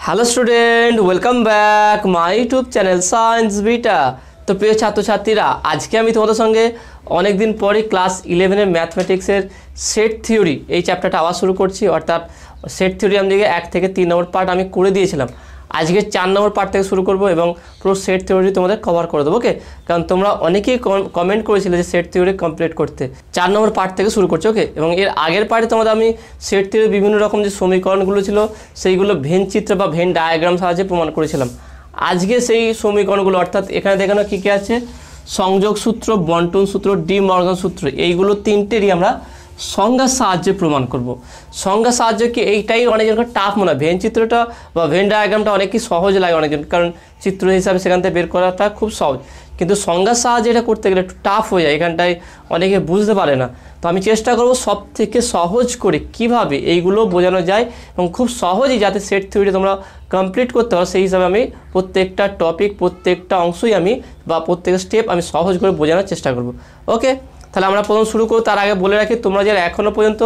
Hello student, welcome back my YouTube channel science beta. তো প্রিয় ছাত্রছাত্রীরা, আজকে আমি তোমাদের সঙ্গে অনেক দিন পরে ক্লাস 11-এর ম্যাথমেটিক্সের সেট থিওরি এই চ্যাপ্টারটা আবার শুরু করছি। অর্থাৎ সেট থিওরি আমি 1 থেকে 3 নম্বর পার্ট আমি করে দিয়েছিলাম, আজকে 4 নম্বর পার্ট থেকে শুরু করব এবং পুরো সেট থিওরি তোমাদের কভার করে দেবো। ওকে, কারণ তোমরা অনেকেই কমেন্ট করেছিলে যে সেট থিওরি কমপ্লিট করতে, 4 নম্বর পার্ট থেকে শুরু করছো। ওকে, এবং এর আগের পার্টে তোমাদের আমি সেট থিওরি বিভিন্ন রকম যে সমীকরণগুলো ছিল সেইগুলো ভেন চিত্র বা ভেন ডায়াগ্রাম সাহায্যে প্রমাণ করেছিলাম। আজকে সেই সমীকরণগুলো, অর্থাৎ এখানে দেখানো কী কী আছে, সংযোগ সূত্র, বন্টন সূত্র, ডি মর্গান সূত্র, এইগুলো তিনটেরই আমরা সংজ্ঞার সাহায্যে প্রমাণ করব। সংজ্ঞার সাহায্যে কি এইটাই অনেকজনকে টাফ মনে হয়, ভেন চিত্রটা বা ভেন ডায়াগ্রামটা অনেকই সহজ লাগে অনেকজন, কারণ চিত্র হিসাবে সেখান থেকে বের করাটা খুব সহজ, কিন্তু সংজ্ঞার সাহায্যে এটা করতে গেলে একটু টাফ হয়ে যায়, এখানটায় অনেকে বুঝতে পারে না। তো আমি চেষ্টা করব সব থেকে সহজ করে কিভাবে এইগুলো বোঝানো যায় এবং খুব সহজেই যাতে সেট থিওরি তোমরা কমপ্লিট করতে পারো সেই হিসাবে আমি প্রত্যেকটা টপিক, প্রত্যেকটা অংশই আমি বা প্রত্যেকটা স্টেপ আমি সহজ করে বোঝানোর চেষ্টা করব। ওকে, তাহলে আমরা প্রথম শুরু করব। তার আগে বলে রাখি, তোমরা যারা এখনও পর্যন্ত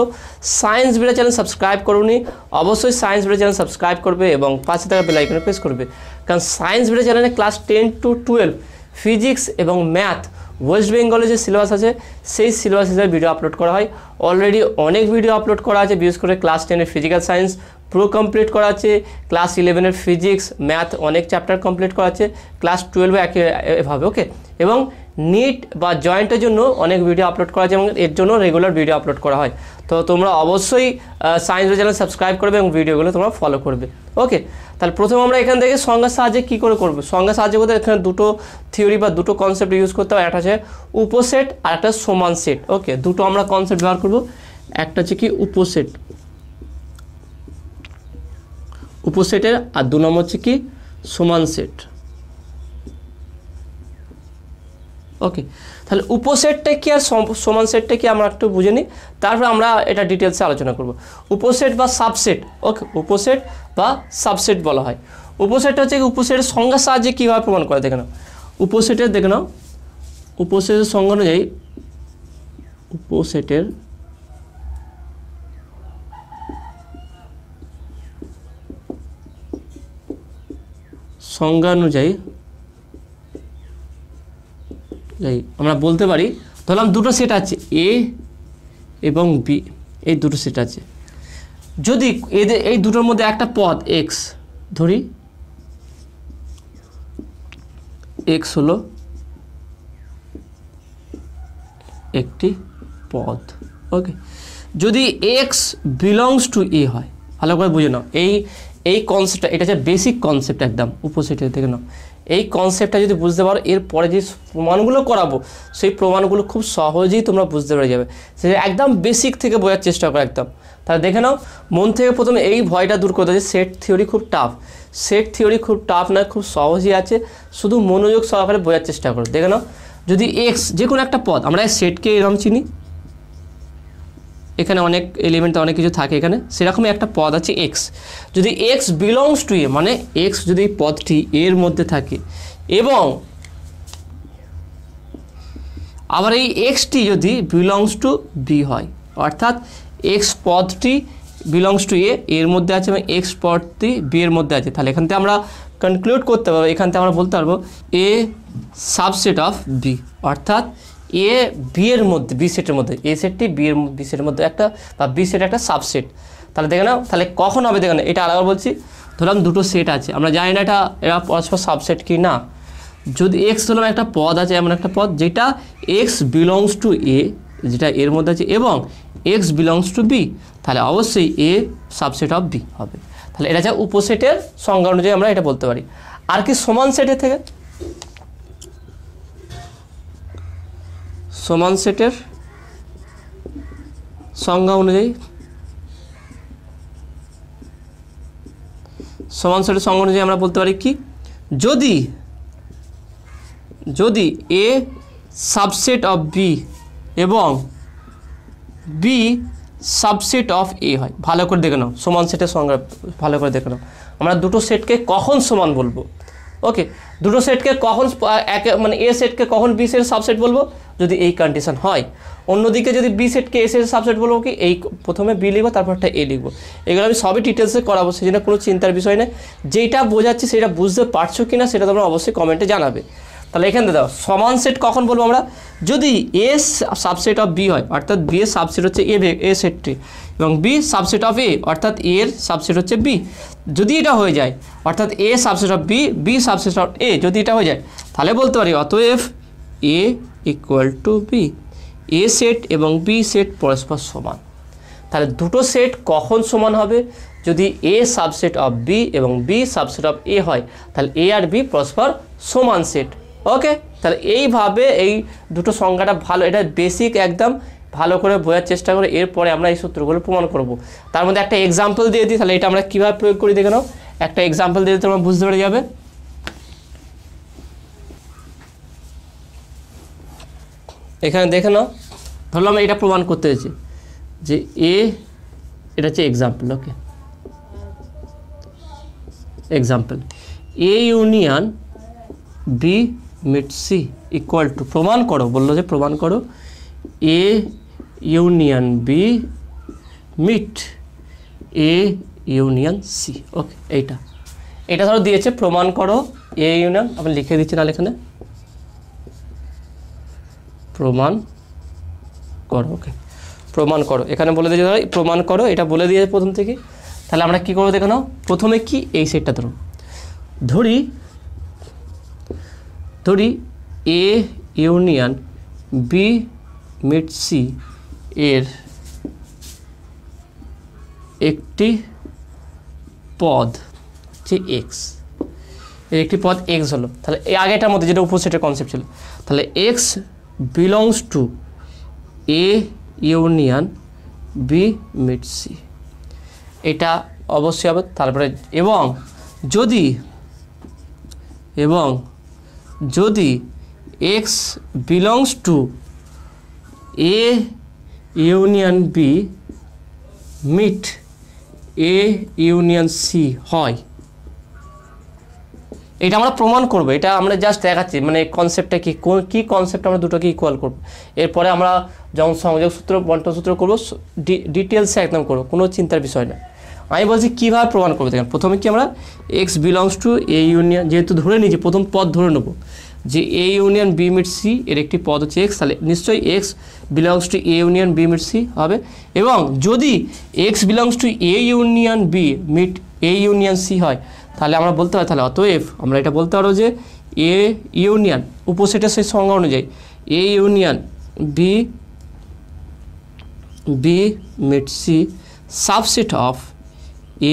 সায়েন্স বিটা চ্যানেল সাবস্ক্রাইব করোনি, অবশ্যই সায়েন্স বিটা চ্যানেল সাবস্ক্রাইব করবে এবং পাশে থাকা বেল আইকনে প্রেস করবে, কারণ সায়েন্স বিটা চ্যানেলে ক্লাস 10 to 12 ফিজিক্স এবং ম্যাথ ওয়েস্ট বেঙ্গলে যে সিলেবাস আছে সেই সিলেবাস হিসেবে ভিডিও আপলোড করা হয়। অলরেডি অনেক ভিডিও আপলোড করা আছে, বিশেষ করে ক্লাস 10-এর ফিজিক্যাল সায়েন্স পুরো কমপ্লিট করা আছে, ক্লাস 11-এর ফিজিক্স ম্যাথ অনেক চ্যাপ্টার কমপ্লিট করা আছে, ক্লাস 12-এ একইভাবে। ওকে, এবং নিট বা জয়েন্টের জন্য অনেক ভিডিও আপলোড করা আছে এবং এর জন্য রেগুলার ভিডিও আপলোড করা হয়। তো তোমরা অবশ্যই সায়েন্স চ্যানেল সাবস্ক্রাইব করবে এবং ভিডিওগুলো তোমরা ফলো করবে। ওকে, তাহলে প্রথমে আমরা এখান থেকে সংজ্ঞার সাহায্যে কী করে করবো, সংজ্ঞার সাহায্যে করতে এখানে দুটো থিওরি বা দুটো কনসেপ্ট ইউজ করতে হবে, একটা আছে উপসেট আর একটা সমান সেট। ওকে, দুটো আমরা কনসেপ্ট ব্যবহার করবো, একটা হচ্ছে কি উপসেট, উপসেটের, আর 2 নম্বর হচ্ছে কি সমান সেট। ওকে, তাহলে উপসেটটা কি আর সমান সেটটা কি আমরা একটু বুঝে নিই, তারপর আমরা এটা ডিটেলসে আলোচনা করব। উপসেট বা সাবসেট, ওকে, উপসেট বা সাবসেট বলা হয়। উপসেটটা হচ্ছে কি উপসেটের সংজ্ঞার সাহায্যে কীভাবে প্রমাণ করে দেখে নাও। উপসেটের দেখে নাও, উপসেটের সংজ্ঞা অনুযায়ী, উপসেটের সংজ্ঞা অনুযায়ী আমরা বলতে পারি, ধরলাম দুটো সেট আছে এ এবং বি, এই দুটো সেট আছে, যদি এদের এই দুটোর মধ্যে একটা পদ এক্স ধরি, এক্স হলো একটি পদ। ওকে, যদি এক্স বিলংস টু এ হয়, ভালো করে বুঝে নাও এই কনসেপ্টটা, এটা হচ্ছে বেসিক কনসেপ্ট একদম উপসেটের, দেখে নাও এই কনসেপ্টটা যদি বুঝতে পারো, এরপরে যে প্রমাণগুলো করাবো সেই প্রমাণগুলো খুব সহজেই তোমরা বুঝতে পেরে যাবে, সে একদম বেসিক থেকে বোঝার চেষ্টা করো একদম। তাহলে দেখে নাও, মন থেকে প্রথমে এই ভয়টা দূর করতে, যে সেট থিওরি খুব টাফ, সেট থিওরি খুব টাফ না, খুব সহজই আছে, শুধু মনোযোগ সহকারে বোঝার চেষ্টা করো। দেখে নাও, যদি এক্স যে কোনো একটা পদ, আমরা সেটকে এরকম চিনি, এখানে অনেক এলিমেন্ট অনেক কিছু থাকে, এখানে সেরকমই একটা পদ আছে এক্স, যদি এক্স বিলংস টু এ, মানে এক্স যদি পদটি এর মধ্যে থাকে এবং আবার এই এক্সটি যদি বিলংস টু বি হয়, অর্থাৎ এক্স পদটি বিলংস টু এ এর মধ্যে আছে এবং এক্স পদটি বি এর মধ্যে আছে, তাহলে এখান থেকে আমরা কনক্লুড করতে পারবো, এখান থেকে আমরা বলতে পারবো এ সাবসেট অফ বি, অর্থাৎ এ বি এর মধ্যে, বি সেটের মধ্যে, এ সেটটি বি সেটের মধ্যে একটা, বা বি সেট একটা সাবসেট। তাহলে দেখে নাও, তাহলে কখন হবে দেখে নাও, এটা আলাদা বলছি, ধরলাম দুটো সেট আছে, আমরা জানি না এরা পরস্পর সাবসেট কি না, যদি এক্স ধরলাম একটা পদ আছে, এমন একটা পদ যেটা এক্স বিলংস টু এ, যেটা এর মধ্যে আছে, এবং এক্স বিলংস টু বি, তাহলে অবশ্যই এ সাবসেট অফ বি হবে। তাহলে এটা হচ্ছে উপসেটের সংজ্ঞা অনুযায়ী আমরা এটা বলতে পারি। আর কি সমান সেটের থেকে, সমান সেটের সংজ্ঞা অনুযায়ী, সমান সেটের সংজ্ঞা অনুযায়ী আমরা বলতে পারি কি, যদি এ সাবসেট অফ বি এবং বি সাবসেট অফ এ হয়, ভালো করে দেখে নাও সমান সেটের সংজ্ঞা, ভালো করে দেখে নাও, আমরা দুটো সেটকে কখন সমান বলবো। ওকে, দুটো সেটকে কখন মানে এ সেটকে কখন বি সেট সাবসেট বলবো, যদি এই কন্ডিশন হয়, অন্যদিকে যদি বি সেটকে এ সেটের সাবসেট বলবো কি, এই প্রথমে বি লিখবো তারপর একটা এ লিখবো। এগুলো আমি সবই ডিটেলসে করাবো, সেই জন্য কোনো চিন্তার বিষয় নেই। যেটা বোঝাচ্ছি সেটা বুঝতে পারছো কি না সেটা তোমরা অবশ্যই কমেন্টে জানাবে। তাহলে এখানে দাও সমান সেট কখন বলবো আমরা, যদি এ সাবসেট অফ বি হয়, অর্থাৎ বি এর সাবসেট হচ্ছে এ সেটটি, এবং বি সাবসেট অফ এ অর্থাৎ এ এর সাবসেট হচ্ছে বি। যদি এটা হয়ে যায়, অর্থাৎ A subset of B, B subset of A, যদি এটা হয়ে যায় তাহলে বলতে পারি অতএব A equal to B, A set এবং বি সেট পরস্পর সমান। তাহলে দুটো সেট কখন সমান হবে, যদি এ সাবসেট অফ বি এবং বি সাবসেট অফ এ হয়, তাহলে এ আর বি পরস্পর সমান সেট। ওকে, তাহলে এইভাবে এই দুটো সংজ্ঞাটা ভালো, এটা বেসিক একদম ভালো করে বোঝার চেষ্টা করে, এরপরে আমরা এই সূত্রগুলো প্রমাণ করব। তার মধ্যে একটা এক্সাম্পল দিয়ে দিই, তাহলে এটা আমরা কীভাবে প্রয়োগ করি দেখে নাও। একটা এক্সাম্পল দিয়ে তোমরা বুঝতে পেরে যাবে। এখানে দেখে নাও, ধরলাম এটা প্রমাণ করতে হয়েছে যে এটা হচ্ছে example. Okay, example A union B meet C equal to, প্রমাণ করো, বললো যে প্রমাণ করো A union B meet A union C. Okay, এটা ধরো দিয়েছে প্রমাণ করো এ ইউনিয়ন, আপনি লিখে দিচ্ছি না এখানে প্রমাণ করো। ওকে, প্রমাণ করো, এখানে বলে দিয়েছে ধরো প্রমাণ করো, এটা বলে দিয়েছে প্রথম থেকে। তাহলে আমরা কী করবো দেখে নাও, প্রথমে কি এই সেটটা ধরি A union B meet C এর একটি পদ যে এক্স, এর একটি পদ এক্স হলো। তাহলে এই আগেটার মধ্যে যেটা উপসেটের কনসেপ্ট ছিল, তাহলে x belongs to A union B meet C, এটা অবশ্যই হবে। তারপরে এবং যদি X belongs to A union B meet A union C হয়, এটা আমরা প্রমাণ করব। এটা আমরা জাস্ট দেখাচ্ছি মানে কনসেপ্টটা কী কনসেপ্ট আমরা দুটোকে ইকুয়াল করব। এরপরে আমরা যখন সংযোগ সূত্র বন্টন সূত্র করবো ডিটেলসে একদম করবো, কোনো চিন্তার বিষয় না। আমি বলছি কীভাবে প্রমাণ করবো দেখেন। প্রথমে কি আমরা X belongs to A union, যেহেতু ধরে নিয়েছি প্রথম পদ ধরে নেবো যে A union B meet C এর একটি পদ হচ্ছে এক্স, তাহলে নিশ্চয়ই x belongs to A union B meet C হবে। এবং যদি X belongs to A union B meet A union C হয়, তাহলে আমরা বলতে পারি, তাহলে অতএব আমরা এটা বলতে পারবো যে এ ইউনিয়ন উপসেটের সেই সংজ্ঞা অনুযায়ী A union B meet C subset of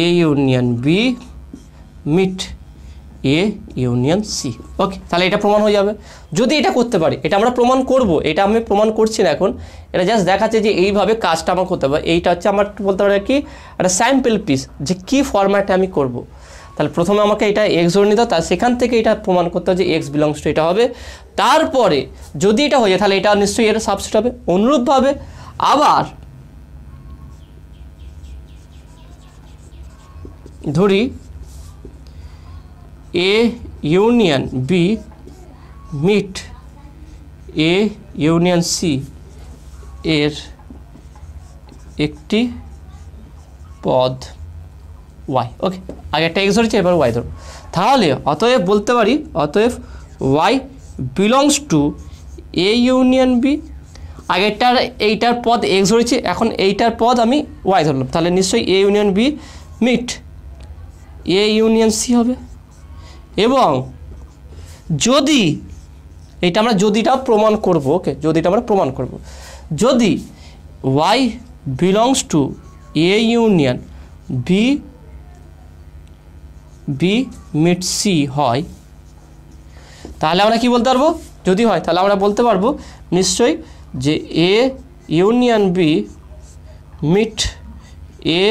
A union B meet A union C. Okay, তাহলে এটা প্রমাণ হয়ে যাবে যদি এটা করতে পারি। এটা আমরা প্রমাণ করব, এটা আমি প্রমাণ করছি না এখন, এটা জাস্ট দেখাচ্ছে যে এইভাবে কাজটা আমার করতে হবে। এইটা হচ্ছে আমার বলতে পারে কি একটা স্যাম্পল পিস, যে কী ফরম্যাটে আমি করব। তাহলে প্রথমে আমাকে এটা এক্স ধরে নিতে হবে, তার সেখান থেকে এটা প্রমাণ করতে হবে যে এক্স বিলংস টু এটা হবে। তারপরে যদি এটা হয়ে যায় তাহলে এটা নিশ্চয়ই এর সাবসেট হবে। অনুরূপভাবে আবার ধরি A union B meet A union C এর একটি পদ ওয়াই। ওকে, আগে একটা এক্স ধরেছি, এবার ওয়াই ধরো। তাহলে অতএব বলতে পারি অতএব Y belongs to A union B, এইটার পদ এক্স ধরেছি, এখন এইটার পদ আমি ওয়াই ধরলাম, তাহলে নিশ্চয়ই A union B meet A union C হবে। এবং যদি এটা আমরা যদিটা প্রমাণ করব, ওকে, যদিটা আমরা প্রমাণ করব, যদি Y belongs to A union B meet C হয়, তাহলে আমরা কি বলতে পারবো, যদি হয় তাহলে আমরা বলতে পারবো নিশ্চয়ই যে A union B meet A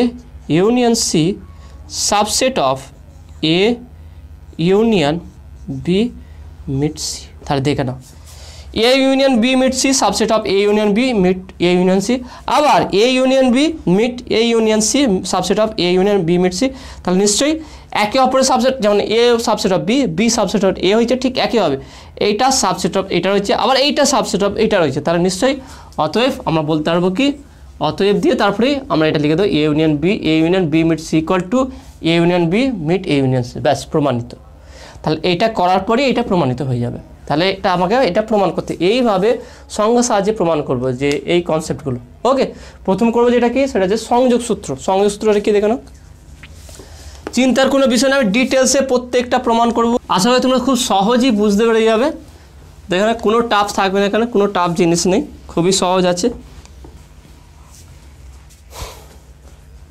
union C subset of A union B meet C. তাহলে দেখে নাও A union B meet C subset of A union B meet A union C, আবার A union B meet A union C subset of A union B meet C. তাহলে নিশ্চয়ই একে অপরের subset, যেমন A subset of B, B subset of A হয়েছে, ঠিক একই হবে এইটা সাবসেট অফ এটা রয়েছে, আবার এইটা সাবসেট অফ এটা রয়েছে, তাহলে নিশ্চয়ই অতএব আমরা বলতে পারবো কি অতএব দিয়ে তারপরে আমরা এটা লিখে দেবো A union B meet C equal to A union B meet A union C, ব্যাস প্রমাণিত। তাহলে এইটা করার পরেই এটা প্রমাণিত হয়ে যাবে। তাহলে এটা আমাকে এটা প্রমাণ করতে এইভাবে সংজ্ঞার সাহায্যে প্রমাণ করব যে এই কনসেপ্টগুলো। ওকে, প্রথম করবো যেটা কি, সেটা হচ্ছে সংযোগ সূত্র। সংযোগ সূত্রটা কি দেখে নাও, চিন্তার কোনো বিষয় না, আমি ডিটেলসে প্রত্যেকটা প্রমাণ করব। আশা করি তোমরা খুব সহজেই বুঝতে পেরে যাবে। দেখে না, কোনো টাফ থাকবে না, এখানে কোনো টাফ জিনিস নেই, খুবই সহজ আছে।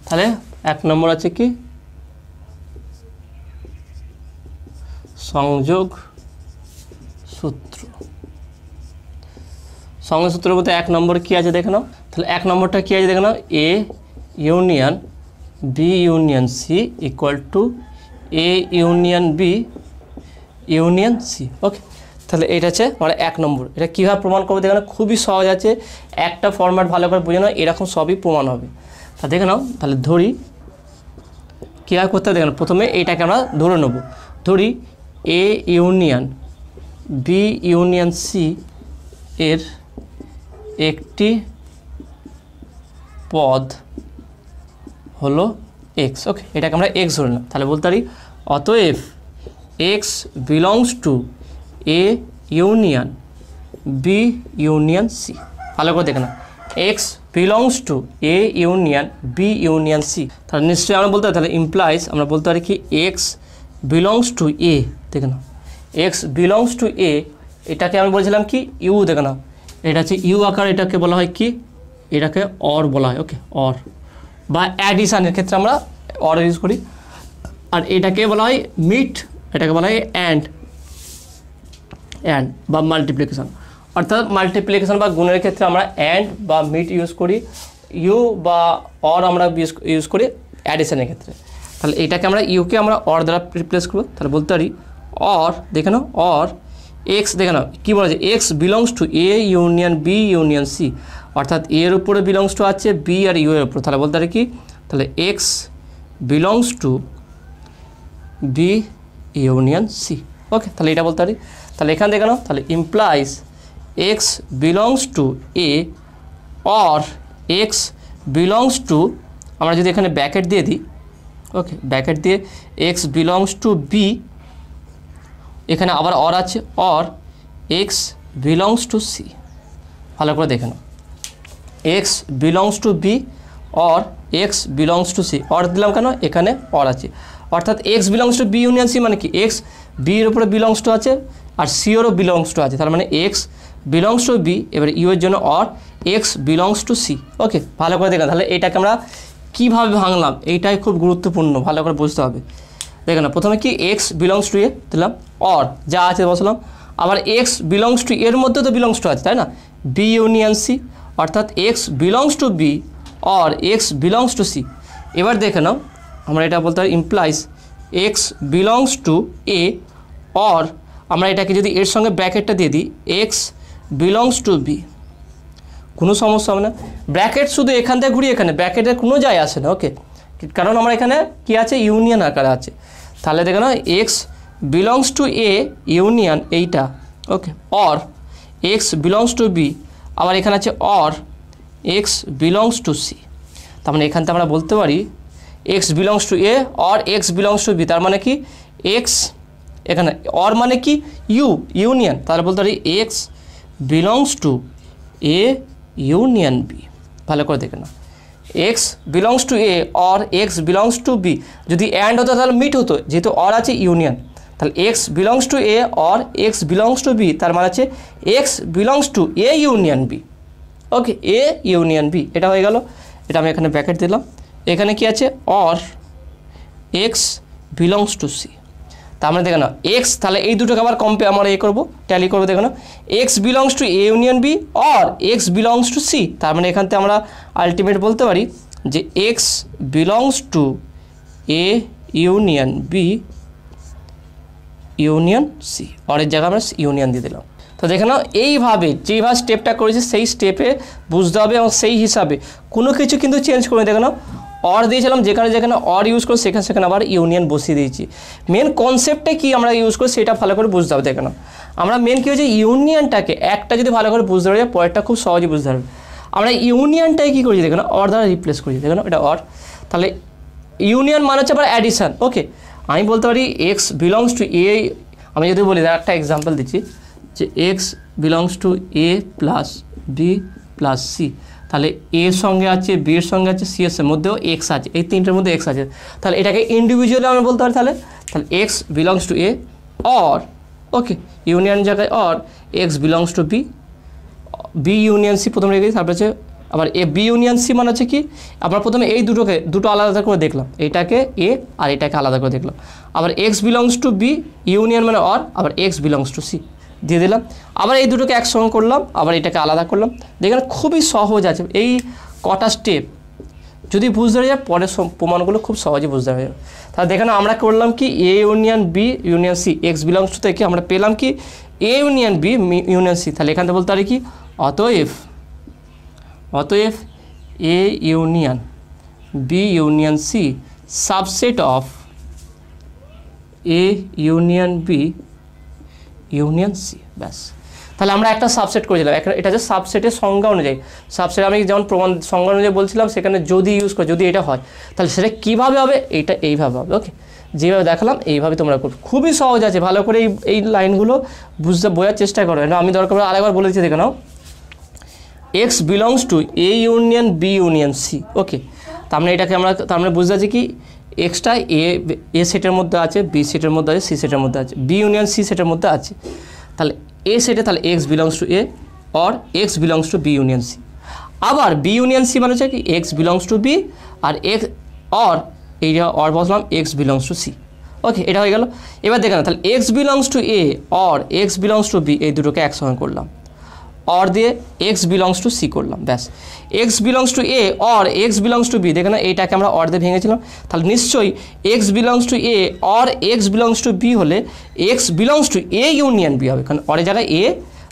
তাহলে 1 নম্বর আছে কি সংযোগ সূত্র। সংযোগ সূত্রের মধ্যে 1 নম্বর কি আছে দেখে নাও। তাহলে 1 নম্বরটা কি আছে দেখে নাও, A union B union C equal to A union B union C. Okay, তাহলে এটা আছে মানে 1 নম্বর। এটা কীভাবে প্রমাণ করবো দেখে নাও, খুবই সহজ আছে, একটা ফরম্যাট ভালো করে বুঝে নাও, এরকম সবই প্রমাণ হবে। তা দেখে নাও, তাহলে ধরি কীভাবে করতে হবে দেখে নাও। প্রথমে এইটাকে আমরা ধরে নেব, ধরি A union B union C এর একটি পদ হলো এক্স। ওকে, এটাকে আমরা এক্স ধরে নিলাম। তাহলে বলতে পারি অতএব X belongs to A union B union C. ভালো করে দেখে না, X belongs to A union B union C. তাহলে নিশ্চয়ই আমরা বলতে পারি, তাহলে ইমপ্লাইজ আমরা বলতে পারি কি এক্স বিলংস টু এ। দেখে নাও, এক্স বিলংস টু এ, এটাকে আমি বলছিলাম কি ইউ। দেখে নাও, এটা হচ্ছে ইউ আকার, এটাকে বলা হয় কি, এটাকে অর বলা হয়। ওকে, অর বা অ্যাডিশানের ক্ষেত্রে আমরা অর ইউজ করি। আর এটাকে বলা হয় মিট, এটাকে বলা হয় অ্যান্ড বা মাল্টিপ্লিকেশন। অর্থাৎ মাল্টিপ্লিকেশন বা গুণের ক্ষেত্রে আমরা অ্যান্ড বা মিট ইউজ করি, ইউ বা অর আমরা ইউজ করি অ্যাডিশনের ক্ষেত্রে। তাহলে এটাকে আমরা ইউকে আমরা অর দ্বারা রিপ্লেস করবো। তাহলে বলতে পারি অর, দেখে নাও, অর এক্স, দেখে নাও কী বলা যায়, X belongs to A union B union C. অর্থাৎ এর উপরে বিলংস টু আছে বি আর ইউ এর উপর। তাহলে বলতে পারি কি, তাহলে x belongs to B union C. Okay, তাহলে এটা বলতে পারি। তাহলে এখানে দেখে নাও, তাহলে implies X belongs to A or x belongs to, আমরা যদি এখানে ব্র্যাকেট দিয়ে দিই, ওকে, ব্র্যাকেট দিয়ে এক্স বিলংস টু বি, এখানে আবার অর আছে, or x belongs to C. ভালো করে দেখে নাও, X belongs to B or x belongs to C. Or দিলাম কেন, এখানে অর আছে। অর্থাৎ X belongs to B union C মানে কি, এক্স বির উপরে বিলংস টু আছে আর সিওরও বিলংস টু আছে, তার মানে এক্স বিলংস টু বি, এবারে ইউ এর জন্য or x belongs to C. Okay, ভালো করে দেখলাম। তাহলে এটাকে আমরা কীভাবে ভাঙলাম, এইটাই খুব গুরুত্বপূর্ণ, ভালো করে বুঝতে হবে। দেখে না, প্রথমে কি এক্স বিলংস টু এ দিলাম, অর যা আছে বসলাম, আবার এক্স বিলংস টু এর মধ্যে তো বিলংস টু আছে, তাই না, বি ইউনিয়ন সি। অর্থাৎ X belongs to B or x belongs to C. এবার দেখে নাও, আমরা এটা বলতে পারি implies X belongs to A or, আমরা এটাকে যদি এর সঙ্গে ব্র্যাকেটটা দিয়ে দিই এক্স বিলংস টু বি, কোনো সমস্যা হবে না। ব্র্যাকেট শুধু এখান থেকে ঘুরিয়ে এখানে, ব্র্যাকেটের কোনো যায় আসে না। ওকে, কারণ আমার এখানে কি আছে, ইউনিয়ন আকারে আছে। তাহলে দেখে নাও X belongs to A union এইটা, okay, or x belongs to B, আবার এখানে আছে or x belongs to C. তার মানে এখান থেকে আমরা বলতে পারি x belongs to A or x belongs to B, তার মানে কি এক্স, এখানে অর মানে কি ইউনিয়ন, তাহলে বলতে পারি x belongs to A union B. ভালো করে দেখে না, X belongs to A or x belongs to B, যদি অ্যান্ড হতো তাহলে মিট হতো, যেহেতু অর আছে ইউনিয়ন, তাহলে x belongs to A or x belongs to B, তার মানে আছে X belongs to A union B. Okay, A union B, এটা হয়ে গেল। এটা আমি এখানে ব্র্যাকেট দিলাম। এখানে কি আছে, or x belongs to C. তার মানে দেখে নাও এক্স, তাহলে এই দুটোকে আবার আমরা করবো, ট্যালি করবো। দেখে নাও X belongs to A union B or x belongs to C. তার মানে এখান থেকে আমরা আলটিমেট বলতে পারি যে X belongs to A union B union C, অরের জায়গায় আমরা ইউনিয়ন দিয়ে দিলাম। তো দেখে নাও এইভাবে যেইভাবে স্টেপটা করেছি সেই স্টেপে বুঝতে হবে এবং সেই হিসাবে কোনো কিছু কিন্তু চেঞ্জ করে। দেখে নাও অর দিয়েছিলাম, যেখানে যেখানে অর ইউজ করে সেখানে সেখানে আবার ইউনিয়ন বসিয়ে দিয়েছি। মেন কনসেপ্টটা কি আমরা ইউজ করি সেটা ভালো করে বুঝতে হবে। দেখে নাও, আমরা মেন কী হচ্ছে ইউনিয়নটাকে একটা যদি ভালো করে বুঝতে পারি পরেরটা খুব সহজে বুঝতে পারবে। আমরা ইউনিয়নটাই কী করেছি দেখে নাও, অর দ্বারা রিপ্লেস করেছি। দেখে নাও এটা অর, তাহলে ইউনিয়ন মানে হচ্ছে আবার অ্যাডিশান। ওকে, আমি বলতে পারি এক্স বিলংস টু এ, আমি যদি বলি একটা এক্সাম্পল দিচ্ছি যে X belongs to A plus B plus C, তাহলে এর সঙ্গে আছে, বি এর সঙ্গে আছে, সি এর মধ্যেও এক্স আছে, এই তিনটের মধ্যে এক্স আছে, তাহলে এটাকে ইন্ডিভিজুয়ালি আমরা বলতে পারি। তাহলে x belongs to A or, okay, union জায়গায় or x belongs to B, B union C প্রথমে রেখেছি, তারপর হচ্ছে আবার এ বি ইউনিয়ন সি মানে হচ্ছে কি, আমরা প্রথমে এই দুটো আলাদা করে দেখলাম, এটাকে এ আর এটাকে আলাদা করে দেখলাম। আবার X belongs to B union মানে অর, আবার এক্স বিলংস টু সি দিয়ে দিলাম। আবার এই দুটোকে একসঙ্গে করলাম, আবার এটাকে আলাদা করলাম। দেখেন খুবই সহজ আছে, এই কটা স্টেপ যদি বুঝতে যায় পরের প্রমাণগুলো খুব সহজে বুঝতে পারবে। তাহলে দেখেন আমরা করলাম কি A union B union C, X belongs to থেকে আমরা পেলাম কি A union B union C. তাহলে এখান থেকে বলতে পারি কি অতএব A union B union C subset of A union B union C. ব্যাস, তাহলে আমরা একটা সাবসেট করেছিলাম, এটা যে সাবসেটের সংজ্ঞা অনুযায়ী, সাবসেট আমি যেমন প্রমাণ সংজ্ঞা অনুযায়ী বলছিলাম সেখানে যদি ইউজ করে, যদি এটা হয় তাহলে সেটা কীভাবে হবে, এইটা এইভাবে হবে। ওকে, যেভাবে দেখালাম এইভাবে তোমরা করবে, খুবই সহজ আছে। ভালো করে এই লাইনগুলো বোঝার চেষ্টা করো। এটা আমি দরকার আরেকবার বলে দিচ্ছি, দেখে নাও X belongs to A union B union C. Okay, তার মানে এটাকে আমরা তার মানে বুঝতে পারছি কি এক্সটা এ সেটের মধ্যে আছে, বি সেটের মধ্যে আছে, সি সেটের মধ্যে আছে, বি ইউনিয়ন সি সেটের মধ্যে আছে। তাহলে এ সেটে তাহলে x belongs to A or x belongs to B union C. আবার বি ইউনিয়ন সি মানে হচ্ছে কি এক্স বিলংস টু বি আর এক্স অর এই অর বসলাম x belongs to C. Okay, এটা হয়ে গেল। এবার দেখে না, তাহলে x belongs to A or x belongs to B এই দুটোকে একসঙ্গে করলাম, অর দিয়ে এক্স বিলংস টু সি করলাম। ব্যাস, X belongs to A or x belongs to B, দেখে না এইটাকে আমরা অর দিয়ে ভেঙেছিলাম। তাহলে নিশ্চয়ই x belongs to A or x belongs to B হলে X belongs to A union B হবে, কারণ অরের জায়গায় এ,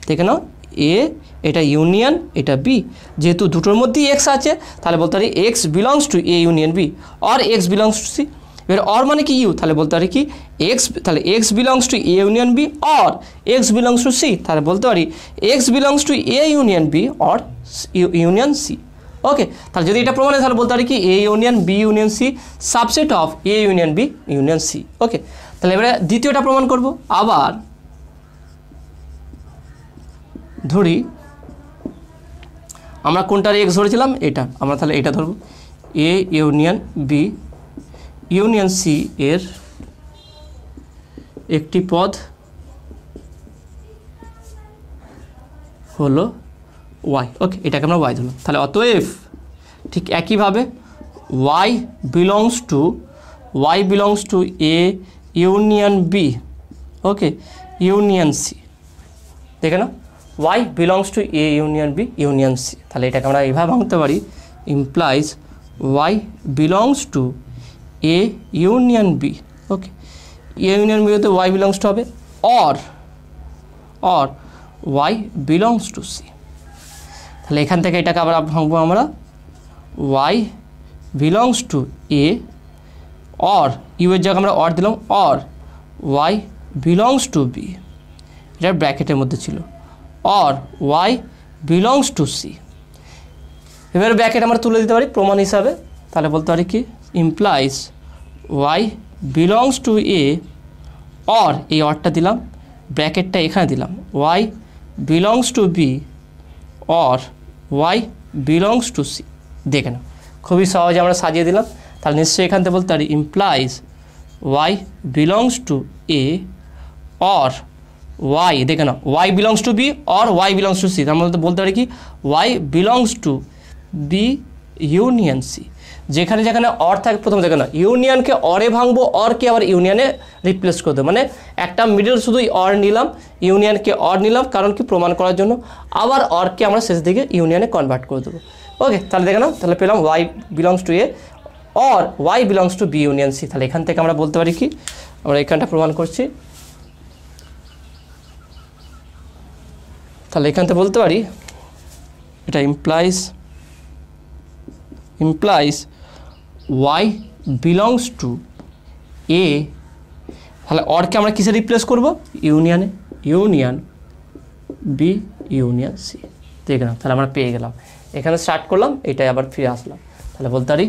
দেখে নাও এ এটা ইউনিয়ন এটা বি, যেহেতু দুটোর মধ্যেই এক্স আছে তাহলে বলতে পারি x belongs to A union B or x belongs to C. এবার অর মানে কি ইউ, তাহলে বলতে পারি কি এক্স, তাহলে x belongs to A union B or x belongs to C, তাহলে বলতে পারি x belongs to A union B or union C. Okay, তাহলে যদি এটা প্রমাণ হয় তাহলে বলতে পারি কি A union B union C subset of A union B union C. Okay, তাহলে এবারে দ্বিতীয়টা প্রমাণ করব। আবার ধরি আমরা কোনটার এক্স ধরেছিলাম, এটা আমরা তাহলে এটা ধরব, A union B union C এর একটি পদ হলো ওয়াই। ওকে, এটাকে আমরা ওয়াই ধরলাম। তাহলে অতএব ঠিক একইভাবে y belongs to A union B, okay, union C. দেখে না y belongs to A union B union C, তাহলে এটাকে আমরা এইভাবে ভাঙতে পারি, implies y belongs to A union B. Okay, A union B হতে ওয়াই বিলংস টু হবে or Y belongs to C. তাহলে এখান থেকে এটাকে আবার ভাঙবো আমরা, y belongs to A or U এর জায়গায় আমরা অর দিলাম, or Y belongs to B, এটা ব্র্যাকেটের মধ্যে ছিল, or Y belongs to C. এবার ব্র্যাকেট আমরা তুলে দিতে পারি প্রমাণ হিসাবে, তাহলে বলতে পারি কি implies y belongs to A or এই অরটা দিলাম, ব্র্যাকেটটা এখানে দিলাম, y belongs to B or Y belongs to C. দেখে না খুবই সহজে আমরা সাজিয়ে দিলাম। তাহলে নিশ্চয়ই এখান থেকে বলতে পারি implies y belongs to A or y, দেখে না y belongs to B or Y belongs to C, তার মধ্যে বলতে পারি কি Y belongs to B union C. যেখানে যেখানে অর থাকে প্রথমে দেখে না ইউনিয়নকে অরে ভাঙবো, অরকে আবার ইউনিয়নে রিপ্লেস করে দেবো, মানে একটা মিডল শুধুই অর নিলাম, ইউনিয়নকে অর নিলাম, কারণ কি প্রমাণ করার জন্য, আবার অরকে আমরা শেষ দিকে ইউনিয়নে কনভার্ট করে দেবো। ওকে, তাহলে দেখে না তাহলে পেলাম y belongs to A or Y belongs to B union C. তাহলে এখান থেকে আমরা বলতে পারি কি, আমরা এখানটা প্রমাণ করছি, তাহলে এখান থেকে বলতে পারি এটা ইমপ্লাইজ ওয়াই বিলংস টু এ, তাহলে অরকে আমরা কিসে রিপ্লেস করব, ইউনিয়নে, ইউনিয়ন বি ইউনিয়ন সি, দেখে নাও। তাহলে আমরা পেয়ে গেলাম, এখানে স্টার্ট করলাম, এটাই আবার ফিরে আসলাম। তাহলে বলতে পারি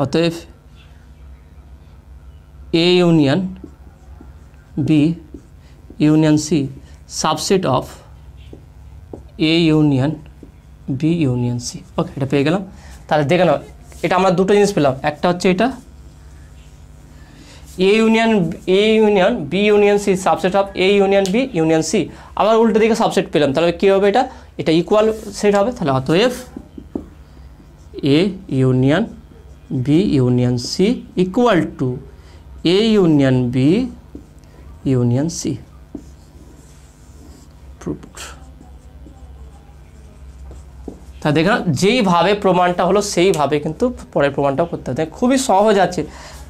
অতএব A union B union C subset of A union B union C. Okay, এটা পেয়ে গেলাম। তাহলে দেখে নাও, এটা আমরা দুটো জিনিস পেলাম, একটা হচ্ছে এটা A union B union C subset of A union B union C, আবার উল্টো দিকে সাবসেট পেলাম। তাহলে কী হবে, এটা ইকুয়াল সেট হবে। তাহলে অতএব A union B union C equal to A union B union C. তা দেখো, যেইভাবে প্রমাণটা হলো সেইভাবে কিন্তু পরের প্রমাণটাও করতে হবে। খুবই সহজ আছে,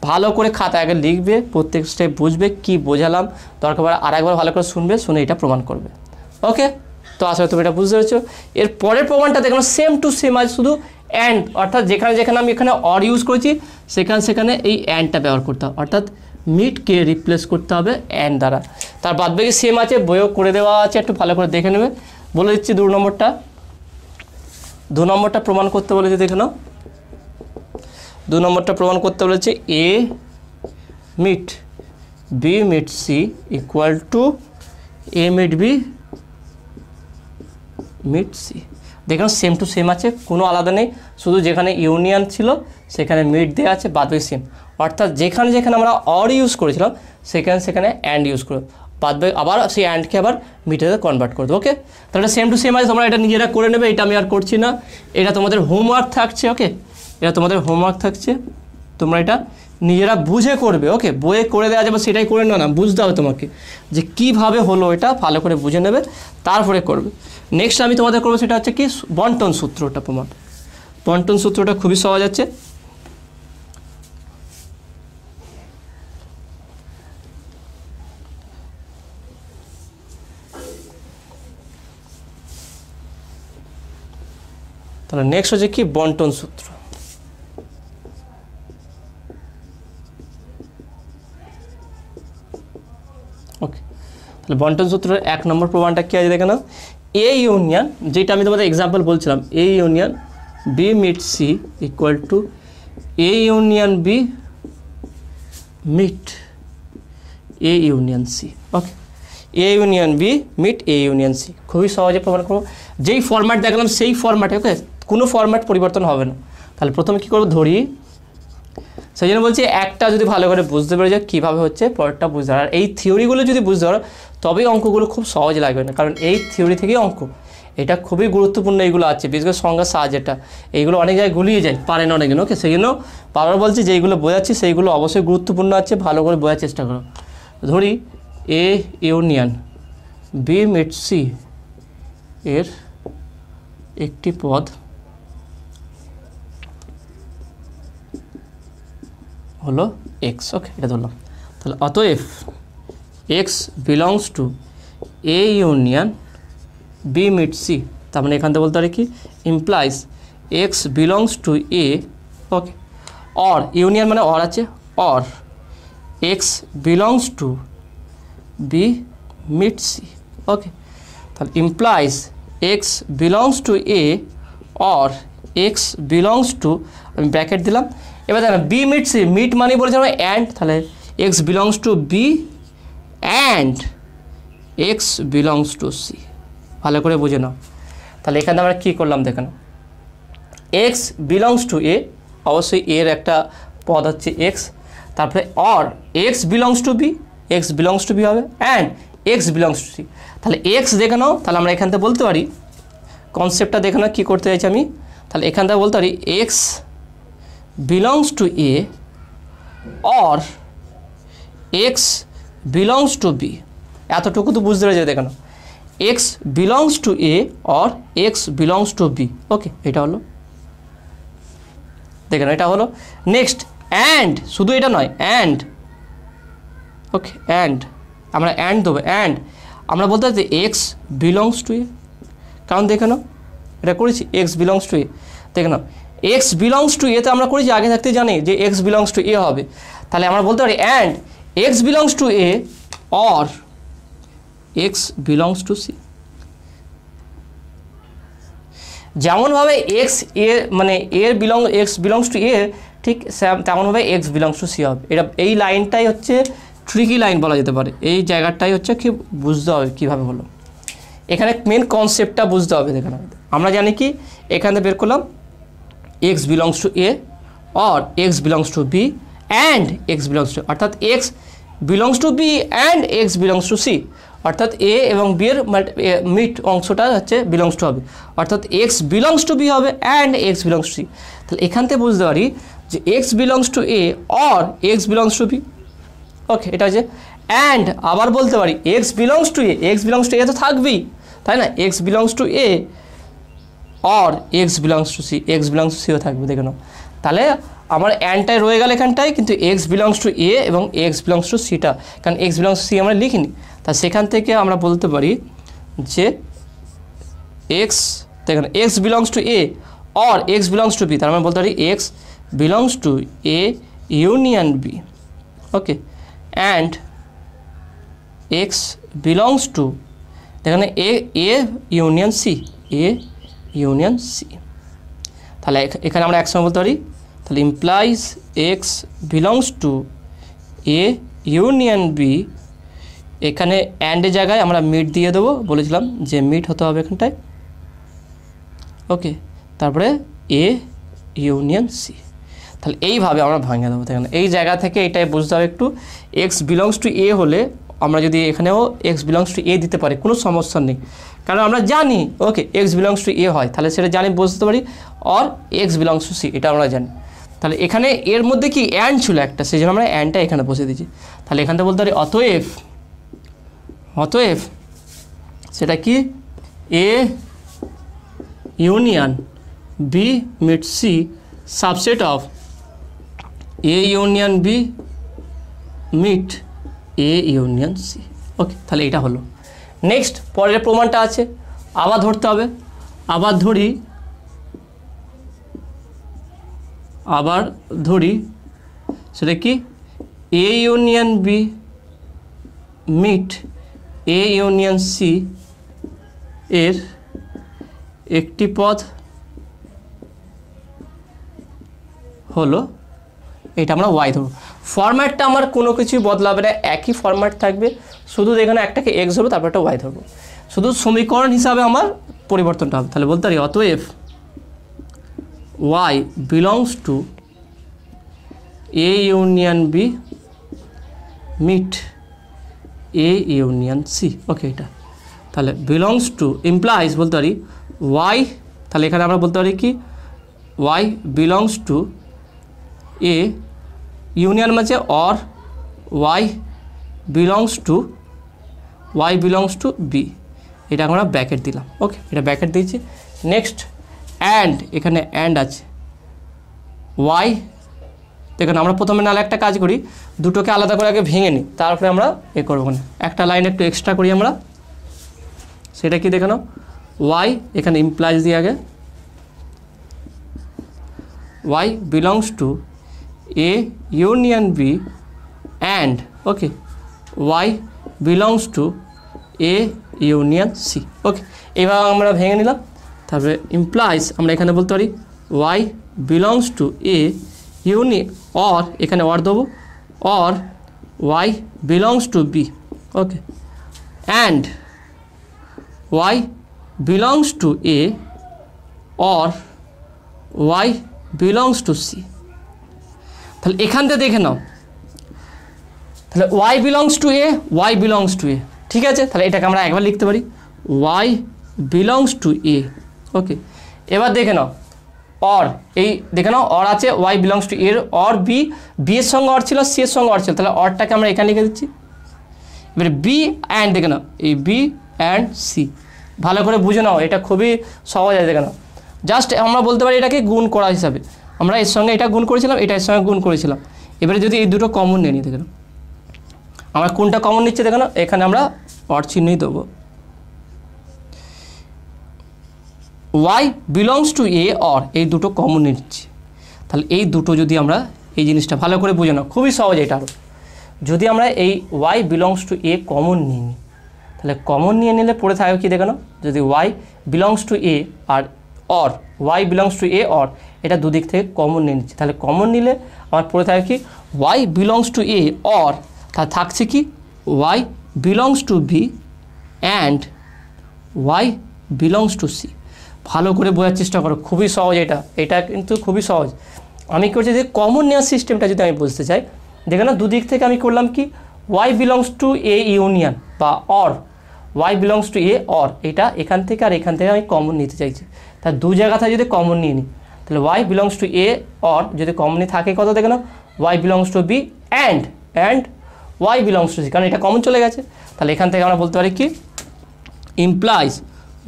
ভালো করে খাতা আগে লিখবে, প্রত্যেক স্টেপ বুঝবে, কি বোঝালাম, দরকার পড়ে আরেকবার ভালো করে শুনবে, শুনে এটা প্রমাণ করবে। ওকে, তো আসলে তুমি এটা বুঝতে পেরেছো। এর পরের প্রমাণটা দেখো সেম টু সেম আছে, শুধু অ্যান্ড, অর্থাৎ যেখানে যেখানে আমি এখানে অর ইউজ করেছি সেখানে এই অ্যান্ডটা ব্যবহার করতে হবে, অর্থাৎ মিটকে রিপ্লেস করতে হবে অ্যান্ড দ্বারা। তার বাদবাকি সেম আছে, বইও করে দেওয়া আছে, একটু ভালো করে দেখে নেবে। বলে দিচ্ছি 2 নম্বরটা প্রমাণ করতে বলেছে, দেখে নাও। 2 নম্বরটা প্রমাণ করতে বলেছে A meet B meet C equal to A meet B meet C. দেখুন সেম টু সেম আছে, কোনো আলাদা নেই, শুধু যেখানে ইউনিয়ন ছিল সেখানে মিট দেওয়া আছে, বাদবাকি সেম। অর্থাৎ যেখানে যেখানে আমরা অর ইউজ করেছিলাম সেখানে অ্যান্ড ইউজ করবো, বাদবাকি আবার সেই অ্যান্ডকে আবার মিটেতে কনভার্ট করে দেবো। ওকে, তাহলে সেম টু সেম আছে, তোমরা এটা নিজেরা করে নেবে, এটা আমি আর করছি না, এটা তোমাদের হোমওয়ার্ক থাকছে। ওকে, এটা তোমাদের হোমওয়ার্ক থাকছে, তোমরা এটা নিজেরা বুঝে করবে। ওকে, বইয়ে করে দেওয়া যাবে সেটাই করে না, বুঝতে হবে তোমাকে যে কীভাবে হলো, এটা ভালো করে বুঝে নেবে, তারপরে করবে। নেক্সট আমি তোমাদের করবো সেটা হচ্ছে কি বন্টন সূত্রটা প্রমাণ। বন্টন সূত্রটা খুবই সহজ আছে। তাহলে নেক্সট হচ্ছে কি বন্টন সূত্র। ওকে, তাহলে বন্টন সূত্রের 1 নম্বর প্রমাণটা কি আছে দেখে নাও। এ ইউনিয়ন, যেটা আমি তোমাদের এক্সাম্পল বলছিলাম, A union B meet C equal to A union B meet A union C. Okay, A union B meet A union C, খুবই সহজে প্রমাণ করবো। যেই ফরম্যাট দেখলাম সেই ফরম্যাটে, ওকে, কোনো ফরম্যাট পরিবর্তন হবে না। তাহলে প্রথমে কী করবো, ধরি, সেই জন্য বলছি একটা যদি ভালো করে বুঝতে পেরে যায় কীভাবে হচ্ছে, পরেরটা বুঝতে পারো। আর এই থিওরিগুলো যদি বুঝতে পারো তবেই অঙ্কগুলো খুব সহজ লাগবে না, কারণ এই থিওরি থেকেই অঙ্ক, এটা খুবই গুরুত্বপূর্ণ। এইগুলো আছে বিশেষ করে সংখ্যার সাহায্যটা, এইগুলো অনেক জায়গায় গুলিয়ে যায়, পারে না অনেকজন। ওকে, সেই জন্য বারবার বলছি যেইগুলো বোঝাচ্ছি সেইগুলো অবশ্যই গুরুত্বপূর্ণ আছে, ভালো করে বোঝার চেষ্টা করো। ধরি A union B meet C এর একটি পদ হলো এক্স। ওকে, এটা ধরলাম। তাহলে অতএব X belongs to A union B meet C, তার মানে এখান থেকে বলতে পারি কি implies X belongs to A. Okay, or union মানে অর আছে, or x belongs to B meet C. Okay, তাহলে implies X belongs to A or x belongs to, আমি ব্র্যাকেট দিলাম। এবার দেখেন বি মিট সি, মিট মানে বলেছে আমরা অ্যান্ড, তাহলে x belongs to B and x belongs to C, ভালো করে বুঝে নাও। তাহলে এখানে আমরা কী করলাম দেখেন, এক্স বিলংস টু এ, অবশ্যই এর একটা পদ হচ্ছে এক্স, তারপরে or x belongs to B, X belongs to B হবে, and x belongs to C. তাহলে এক্স দেখে নাও, তাহলে আমরা এখান থেকে বলতে পারি, কনসেপ্টটা দেখে নাও কী করতে চাইছি আমি। তাহলে এখান থেকে বলতে পারি x belongs to A or X belongs to B, এতটুকু তো বুঝতে পেরেছি। দেখো X belongs to A or X belongs to B। ওকে, এটা হলো, দেখেন এটা হলো। নেক্সট অ্যান্ড, শুধু এটা নয় অ্যান্ড, ওকে, অ্যান্ড আমরা অ্যান্ড দেবো, অ্যান্ড আমরা বলতে পারি এক্স বিলংস টু এ, কারণ দেখে নাও এটা করেছি এক্স বিলংস টু এ। দেখে নাও এক্স বিলংস টু এ তো আমরা করেছি, আগে থাকতে জানি যে এক্স বিলংস টু এ হবে, তাহলে আমরা বলতে পারি and x belongs to A or x belongs to C. যেমনভাবে এক্স এ মানে এক্স বিলংস টু এ, ঠিক তেমনভাবে এক্স বিলংস টু সি হবে। এটা এই লাইনটাই হচ্ছে ট্রিকি লাইন বলা যেতে পারে, এই জায়গাটাই হচ্ছে কি বুঝতে হবে কীভাবে হলো, এখানে মেন কনসেপ্টটা বুঝতে হবে। দেখুন আমরা জানি কি এখান থেকে বের করলাম X belongs to A or x belongs to B and x belongs to, অর্থাৎ X belongs to B and x belongs to C, অর্থাৎ এ এবং বি এর মিড অংশটা হচ্ছে বিলংস টু হবে, অর্থাৎ এক্স বিলংস টু বি হবে and x belongs to C. তাহলে এখান থেকে বুঝতে পারি যে X belongs to A or x belongs to B. Okay, এটা হচ্ছে অ্যান্ড আবার বলতে পারি x belongs to A, X belongs to A তো থাকবেই তাই না, X belongs to A or x belongs to C, X belongs to সিও থাকবে। দেখে নাও তাহলে আমার অ্যান্ডটাই রয়ে গেল এখানটায়, কিন্তু এক্স বিলংস টু এ এবং এক্স বিলংস টু সিটা, কারণ এক্স বিলংস টু সি আমরা লিখিনি, তা সেখান থেকে আমরা বলতে পারি যে এক্স, দেখেন X belongs to A or x belongs to B, তার মানে বলতে পারি x belongs to A union B. Okay, and x belongs to, দেখেন A union C, A union C. তাহলে এখানে আমরা একসঙ্গে বলতে পারি, তাহলে implies X belongs to A union B, এখানে অ্যান্ডের জায়গায় আমরা মিড দিয়ে দেবো, বলেছিলাম যে মিড হতে হবে এখানটায়। ওকে, তারপরে এ ইউনিয়ন সি। তাহলে এইভাবে আমরা ভাঙিয়ে দেবো। দেখেন এই জায়গা থেকে এটাই বুঝতে হবে একটু, এক্স বিলংস টু এ হলে আমরা যদি এখানেও এক্স বিলংস টু এ দিতে পারি কোনো সমস্যা নেই, কারণ আমরা জানি okay x belongs to A হয়, তাহলে সেটা জানি বুঝতে পারি, or x belongs to C এটা আমরা জানি। তাহলে এখানে এর মধ্যে কি অ্যান্ড ছিল একটা, সেই জন্য আমরা অ্যান্ডটা এখানে বসে দিয়েছি। তাহলে এখান থেকে বলতে পারি অতএব সেটা কি A union B meet C subset of A union B meet A union C. Okay, তাহলে এটা হলো। নেক্সট পরের প্রমাণটা আছে, আবার ধরতে হবে, আবার ধরি সেটা কি A union B meet A union C এর একটি পদ হলো, এটা আমরা ওয়াই ধরব। ফরম্যাটটা আমার কোনো কিছুই বদলাবে না, একই ফরম্যাট থাকবে, শুধু এখানে একটাকে এক্স ধরবো তারপর একটা ওয়াই ধরবো, শুধু সমীকরণ হিসাবে আমার পরিবর্তনটা হবে। তাহলে বলতে পারি অতএব Y belongs to A union B meet A union C. Okay, এটা তাহলে বিলংস টু ইমপ্লাইজ বলতে পারি ওয়াই, তাহলে এখানে আমরা বলতে পারি কি Y belongs to A union মাঝে or Y belongs to B, এটা আমরা ব্র্যাকেট দিলাম। ওকে, এটা ব্র্যাকেট দিয়েছি। নেক্সট অ্যান্ড, এখানে অ্যান্ড আছে ওয়াই, দেখুন আমরা প্রথমে নাহলে একটা কাজ করি, দুটোকে আলাদা করে আগে ভেঙে নিই, তারপরে আমরা এ করবো না, একটা লাইন একটু এক্সট্রা করি আমরা, সেটা কি দেখে নাও ওয়াই, এখানে ইমপ্লাইজ দিয়ে আগে Y belongs to A union B and okay Y belongs to A union C. Okay, এইভাবে আমরা ভেঙে নিলাম। তারপরে ইমপ্লাইজ আমরা এখানে বলতে পারি Y belongs to A union or, এখানে অর দেবো, or Y belongs to B. Okay, and Y belongs to A or Y belongs to C. তাহলে এখান থেকে দেখে নাও, তাহলে Y belongs to A, Y belongs to A, ঠিক আছে। তাহলে এটাকে আমরা একবার লিখতে পারি Y belongs to A. Okay, এবার দেখে নাও অর, এই দেখে নাও অর আছে ওয়াই বিলংস টু এর অর বি, বি এর সঙ্গে অর ছিল, সি এর সঙ্গে অর ছিল, তাহলে অরটাকে আমরা এখানে লিখে দিচ্ছি। এবারে বি অ্যান্ড, দেখে নাও এই বি অ্যান্ড সি, ভালো করে বুঝে নাও, এটা খুবই সহজ আছে। দেখে নাও জাস্ট আমরা বলতে পারি এটাকে গুণ করা হিসাবে, আমরা এর সঙ্গে এটা গুণ করেছিলাম, এটা এর সঙ্গে গুণ করেছিলাম। এবারে যদি এই দুটো কমন নিয়ে নিই, দেখে নাও আমরা কোনটা কমন নিচ্ছে, দেখে নাও এখানে আমরা অর চিহ্নই দেবো, y belongs to A or, এই দুটো কমন নিচ্ছি। তাহলে এই দুটো যদি আমরা এই জিনিসটা ভালো করে বুঝে নাও, খুবই সহজ এটা আরও। যদি আমরা এই y belongs to A common নিয়ে নিই, তাহলে কমন নিয়ে নিলে পড়ে থাকবে কি দেখে নাও, যদি ওয়াই বিলংস টু এ আর or, Y belongs to A or, এটা দুদিক থেকে কমন নিয়ে নিচ্ছি। তাহলে কমন নিলে আমার পড়ে থাকে কি Y belongs to A or, তাহলে থাকছে কি Y belongs to B and Y belongs to C. ভালো করে বোঝার চেষ্টা করো, খুবই সহজ এটা, এটা কিন্তু খুবই সহজ। আমি করছি যে কমন নেওয়ার সিস্টেমটা যদি আমি বুঝতে চাই, দেখে না দুদিক থেকে আমি করলাম কি Y belongs to A union বা or, Y belongs to A or, এটা এখান থেকে আর এখান থেকে আমি কমন নিতে চাইছি। তার দু জায়গা থেকে যদি কমন নিয়ে নিই, তাহলে Y belongs to A or যদি কমন থাকে কত দেখে না, y belongs to B and Y belongs to C, কারণ এটা কমন চলে গেছে। তাহলে এখান থেকে আমরা বলতে পারি কি implies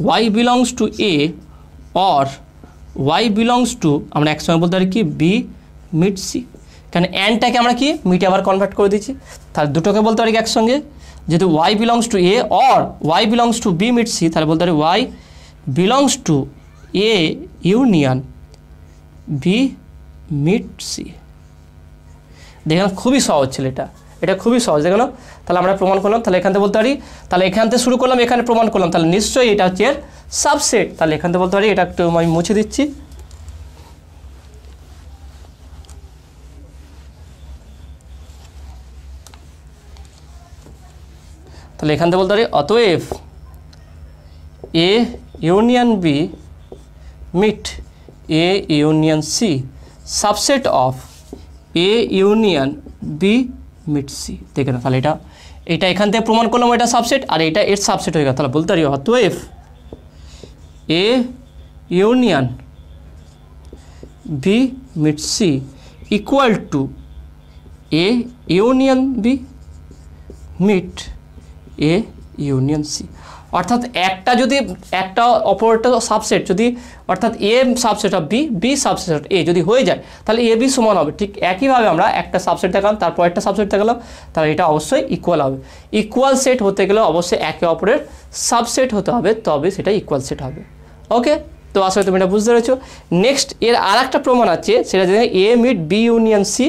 y belongs to A or Y belongs to, আমরা একসঙ্গে বলতে পারি কি বি মিট সি, কারণ অ্যান্ডটাকে আমরা কি মিটে আবার কনভার্ট করে দিচ্ছি। তাহলে দুটোকে বলতে পারি কি একসঙ্গে, যেহেতু y belongs to A or Y belongs to B meet C, তাহলে বলতে পারি Y belongs to A union B meet C. দেখেন খুবই সহজ ছিল এটা, এটা খুবই সহজ দেখো। তাহলে আমরা প্রমাণ করলাম, তাহলে এখান থেকে বলতে পারি, তাহলে এখান থেকে শুরু করলাম, এখানে প্রমাণ করলাম, তাহলে নিশ্চয়ই এটা হচ্ছে এর সাবসেট। তাহলে এখান থেকে বলতে পারি, এটা একটু আমি মুছে দিচ্ছি। তাহলে এখান থেকে বলতে পারি অতএব A union B meet A union C subset of A union B meet C. দেখে না, তাহলে এটা এখান থেকে প্রমাণ করলাম, এটা সাবসেট আর এটা এর সাবসেট হয়ে গেল। তাহলে বলতে পারি অতএব A union B meet C equal to A union B meet A union C. অর্থাৎ একটা যদি একটা অপরটা সাবসেট যদি, অর্থাৎ A subset of B, B subset of A যদি হয়ে যায়, তাহলে এ বি সমান হবে। ঠিক একইভাবে আমরা একটা সাবসেট দেখালাম, তারপর একটা সাবসেট দেখালাম, তাহলে এটা অবশ্যই ইকুয়াল হবে। ইকুয়াল সেট হতে গেলে অবশ্যই একে অপরের সাবসেট হতে হবে, তবে সেটা ইকুয়াল সেট হবে। ওকে, তো আসলে তুমি এটা বুঝতে পেরেছো। নেক্সট এর আর একটা প্রমাণ আছে, সেটা যদি A meet B union C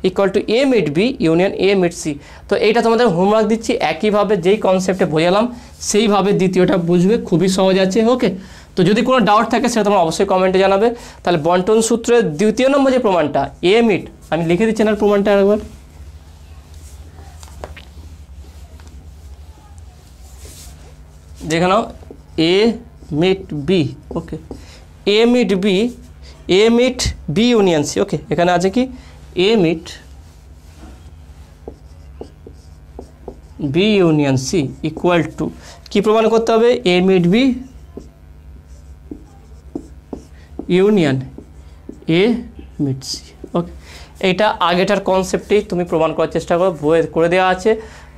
equal to A meet B union A meet C. তো এইটা তোমাদের হোমওয়ার্ক দিচ্ছি, একইভাবে যেই কনসেপ্টে বোঝালাম সেইভাবে দ্বিতীয়টা বুঝবে, খুবই সহজ আছে। ওকে, তো যদি কোনো ডাউট থাকে সেটা তোমরা অবশ্যই কমেন্টে জানাবে। তাহলে বন্টন সূত্রের দ্বিতীয় নম্বর যে প্রমাণটা এ মিট, আমি লিখে দিচ্ছি না প্রমাণটা আরেকবার, দেখে নাও A meet B. Okay, A meet B, A meet B union C. Okay, এখানে আছে কি A meet B union C equal to, কি প্রমাণ করতে হবে, A meet B union A meet C. Okay, এইটা আগেটার কনসেপ্টেই তুমি প্রমাণ করার চেষ্টা করো, বইয়ে করে দেওয়া আছে।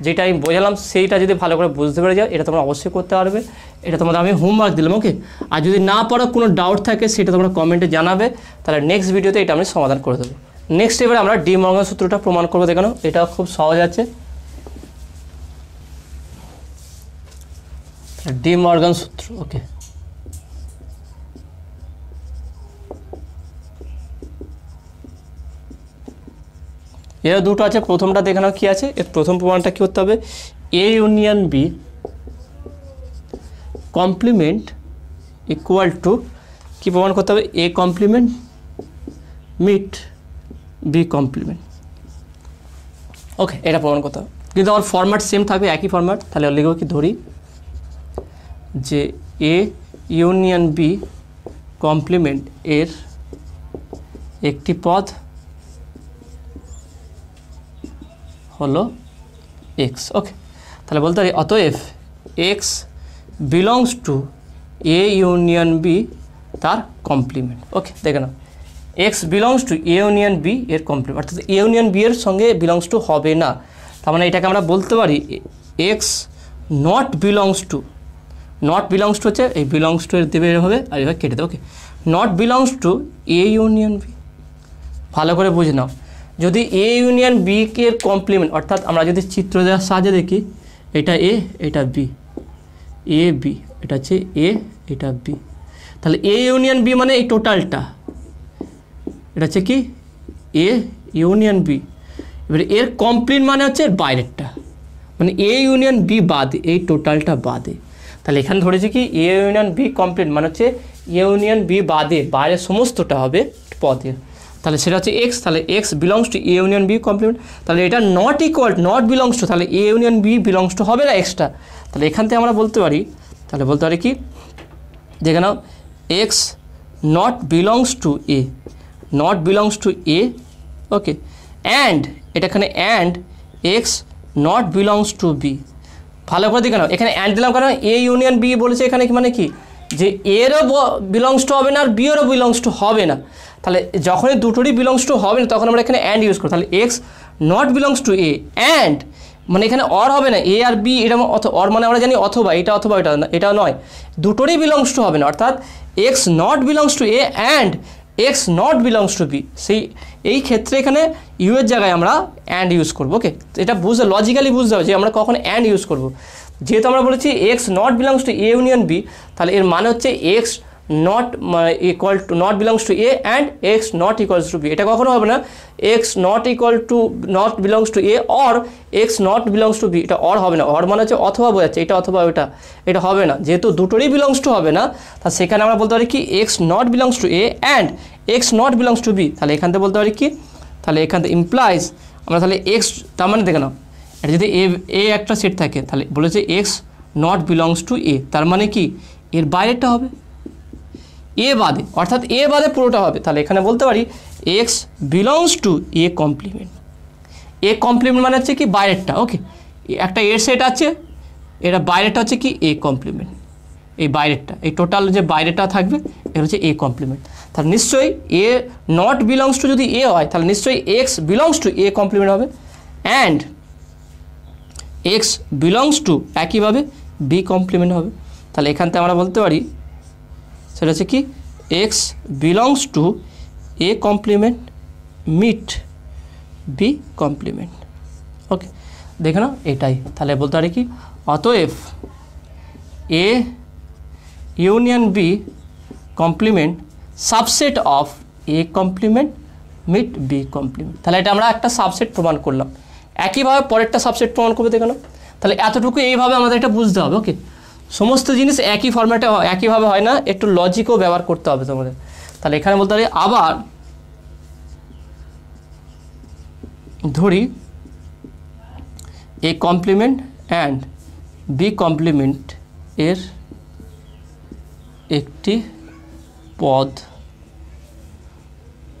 যেটা আমি বোঝালাম সেইটা যদি ভালো করে বুঝতে পেরে যাও, এটা তোমরা অবশ্যই করতে পারবে। এটা তোমাদের আমি হোমওয়ার্ক দিলাম। ওকে, আর যদি না পারো, কোনো ডাউট থাকে, সেটা তোমরা কমেন্টে জানাবে, তাহলে নেক্সট ভিডিওতে এটা আমি সমাধান করে দেবো। নেক্সট এবার আমরা ডি মর্গান সূত্রটা প্রমাণ করবো। দেখানো, এটা খুব সহজ আছে, ডি মর্গান সূত্র। ওকে, এর দুটো আছে, প্রথমটা দেখে নাও কি আছে। এর প্রথম প্রমাণটা কি করতে হবে, A union B complement equal to, কি প্রমাণ করতে হবে, A complement meet B complement. Okay, এটা প্রমাণ করতে হবে, কিন্তু আমার ফরম্যাট সেম থাকবে, একই ফরম্যাট। তাহলে লিখব কি, ধরি যে এ ইউনিয়ন বি কমপ্লিমেন্ট এর একটি পদ হলো এক্স। ওকে, তাহলে বলতে পারি অতএব X belongs to A union B তার কমপ্লিমেন্ট। ওকে, দেখে নাও, X belongs to A union B এর কমপ্লিমেন্ট, অর্থাৎ এ ইউনিয়ন বি এর সঙ্গে বিলংস টু হবে না। তার মানে এটাকে আমরা বলতে পারি x not belongs two, not belongs two হচ্ছে এই বিলংস টু এর দেবে হবে আর এভাবে কেটে দেবে। Okay, not belongs to A union B. ভালো করে বুঝে নাও, যদি এ ইউনিয়ন বি এর কমপ্লিমেন্ট, অর্থাৎ আমরা যদি চিত্র দেওয়ার সাহায্যে দেখি, এটা এ, এটা বি, এ বি, এটা হচ্ছে এ, এটা বি, তাহলে এ ইউনিয়ন বি মানে এই টোটালটা, এটা হচ্ছে কি এ ইউনিয়ন বি। এবারে এর কমপ্লিট মানে হচ্ছে এর বাইরেরটা, মানে এ ইউনিয়ন বি বাদে, এই টোটালটা বাদে। তাহলে এখানে ধরেছি কি এ ইউনিয়ন বি কমপ্লিট মানে হচ্ছে এ ইউনিয়ন বি বাদে বাইরের সমস্তটা হবে পদে, তাহলে সেটা হচ্ছে এক্স। তাহলে x belongs to A union B complement. তাহলে এটা not equal, not belongs to, তাহলে A union B belongs to হবে না এক্সটা। তাহলে এখান থেকে আমরা বলতে পারি, তাহলে বলতে পারি কি, দেখে নাও X not belongs to A, not belongs to A, okay, and এটা এখানে and x not belongs to B. ভালো করে দেখে নাও, এখানে অ্যান্ড দিলাম কারণ এ ইউনিয়ন বি বলেছে, এখানে মানে কি যে এরও বিলংস টু হবে না আর বিয়েরও বিলংস টু হবে না। তাহলে যখনই দুটোরই বিলংস টু হবে না তখন আমরা এখানে অ্যান্ড ইউজ করি। তাহলে x not belongs to A and, মানে এখানে অর হবে না, এ আর বি এটা অর মানে আমরা জানি অথবা, এটা অথবা এটা না, এটা নয়, দুটোরই বিলংস টু হবে না, অর্থাৎ x not belongs to A and x not belongs to B. সেই এই ক্ষেত্রে এখানে ইউ এর জায়গায় আমরা অ্যান্ড ইউজ করবো। ওকে, এটা বুঝতে লজিক্যালি বুঝতে হবে যে আমরা কখন অ্যান্ড ইউজ করবো। যেহেতু আমরা বলেছি x not belongs to A union B, তাহলে এর মানে হচ্ছে x not equal to not belongs to A and x not equals to B. এটা কখনো হবে না x not equal to not belongs to A or x not belongs to B, এটা or হবে না। অর মানে হচ্ছে অথবা বোঝাচ্ছে, এটা অথবা ওইটা, এটা হবে না। যেহেতু দুটোরই বিলংস টু হবে না, তা সেখানে আমরা বলতে পারি কি x not belongs to A and x not belongs to B. তাহলে এখান থেকে বলতে পারি কি, তাহলে এখান থেকে ইমপ্লাইজ আমরা তাহলে এক্স, তার মানে দেখে নাও এটা যদি এ একটা সেট থাকে, তাহলে বলেছে এক্স নট বিলংস টু এ, তার মানে কি এর বাইরেটা হবে এ বাদে, অর্থাৎ এ বাদে পুরোটা হবে। তাহলে এখানে বলতে পারি x belongs to A complement. A complement মানে হচ্ছে কি বাইরেরটা। ওকে, একটা এর সেট আছে, এটা বাইরেটা হচ্ছে কি এ কমপ্লিমেন্ট, এই বাইরেরটা, এই টোটাল যে বাইরেটা থাকবে এটা হচ্ছে এ কমপ্লিমেন্ট। তাহলে নিশ্চয়ই এ নট বিলংস টু যদি এ হয়, তাহলে নিশ্চয়ই x belongs to A complement হবে অ্যান্ড এক্স বিলংস টু একইভাবে বি কমপ্লিমেন্ট হবে। তাহলে এখান থেকে আমরা বলতে পারি সেটা হচ্ছে কি x belongs to A complement meet B complement. Okay, দেখে নাও এটাই। তাহলে বলতে পারি কি অতএব A union B complement subset of A complement meet B complement. তাহলে এটা আমরা একটা সাবসেট প্রমাণ করলাম। একইভাবে পরেরটা সাবসেট প্রমাণ করবে, দেখে নাও। তাহলে এতটুকু এইভাবে আমাদের এটা বুঝতে হবে। ওকে, সমস্ত জিনিস একই ফরম্যাটে একইভাবে হয় না, একটু লজিকও ব্যবহার করতে হবে তোমাদের। তাহলে এখানে বলতে পারি আবার ধরি A complement and B complement এর একটি পদ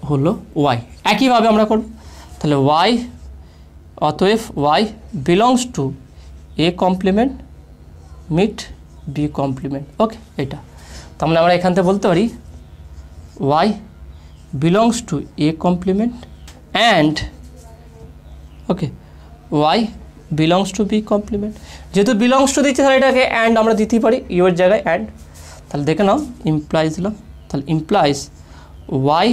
হলো ওয়াই। একইভাবে আমরা করব। তাহলে ওয়াই, অতএব Y belongs to A complement meet B complement. Okay, এটা তাহলে আমরা এখান থেকে বলতে পারি Y belongs to A complement and okay Y belongs to B complement. যেহেতু বিলংস টু দিচ্ছে তাহলে এটাকে অ্যান্ড আমরা দিতেই পারি, ইউর জায়গায় অ্যান্ড। তাহলে দেখে নাও ইমপ্লাইজ দিলাম, তাহলে ইমপ্লাইজ ওয়াই,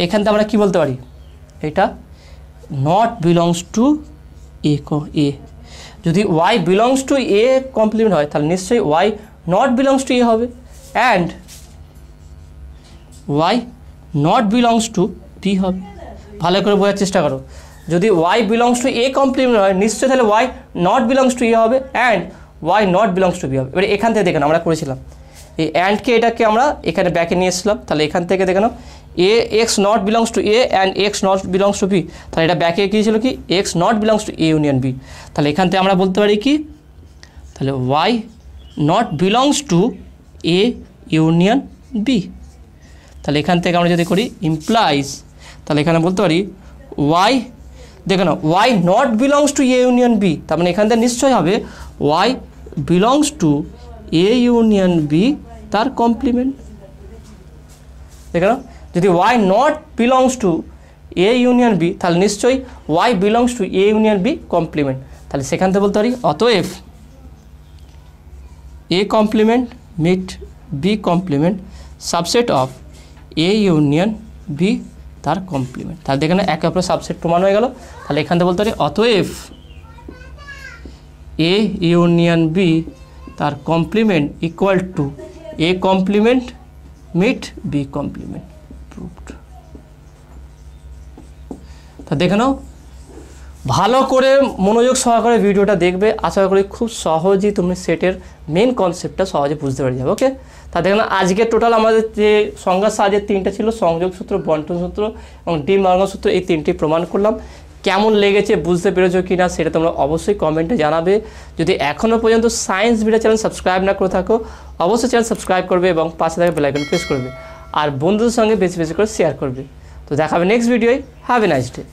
এখান থেকে আমরা কী বলতে পারি এটা not belongs to A A. যদি Y belongs to A complement হয় তাহলে নিশ্চয়ই y not belongs to A হবে and y not belongs to B হবে। ভালো করে বোঝার চেষ্টা করো, যদি Y belongs to A complement হয় নিশ্চয়ই তাহলে Y not belongs to A হবে and y not belongs to B হবে। এবারে এখান থেকে দেখেন আমরা করেছিলাম এই অ্যান্ডকে, এটাকে আমরা এখানে ব্যাকে নিয়ে এসেছিলাম। তাহলে এখান থেকে দেখে নাও A X not belongs to A and x not belongs to B. তাহলে এটা ব্যাকে কী ছিল কি x not belongs to A union B. তাহলে এখান থেকে আমরা বলতে পারি কি তাহলে Y not belongs to A union B. তাহলে এখান থেকে আমরা যদি করি ইমপ্লাইজ, তাহলে এখানে বলতে পারি ওয়াই, দেখে নাও Y not belongs to A union B, তার মানে এখান থেকে নিশ্চয়ই হবে Y belongs to A union B তার কমপ্লিমেন্ট। দেখে নাও যদি Y not belongs to A union B তাহলে নিশ্চয়ই Y belongs to A union B complement. তাহলে সেখান থেকে বলতে পারি অতএব A complement meet B complement subset of A union B তার কমপ্লিমেন্ট। তাহলে দেখেন একে অপরের সাবসেট প্রমাণ হয়ে গেল। তাহলে এখান থেকে বলতে পারি অতএব এ ইউনিয়ন বি তার complement equal to A complement meet B complement proved. তা দেখে নাও, ভালো করে মনোযোগ সহকারে ভিডিওটা দেখবে, আশা করি খুব সহজেই তুমি সেটের মেন কনসেপ্টটা সহজে বুঝতে পেরে যাবে। ওকে, তা দেখে নাও আজকে টোটাল আমাদের যে সংজ্ঞার সাহায্যে 3টা ছিল, সংযোগ সূত্র, বন্টন সূত্র এবং ডি মর্গান সূত্র, এই 3টি প্রমাণ করলাম। কেমন লেগেছে, বুঝতে পেরেছো কি না সেটা তোমরা অবশ্যই কমেন্টে জানাবে। যদি এখনও পর্যন্ত সায়েন্স ভিডিও চ্যানেল সাবস্ক্রাইব না করে থাকো, অবশ্যই চ্যানেল সাবস্ক্রাইব করবে এবং পাশে থাকা বেল আইকন প্রেস করবে, আর বন্ধুদের সঙ্গে বেশি বেশি করে শেয়ার করবে। তো দেখাবে নেক্সট ভিডিওয়। Have a nice day.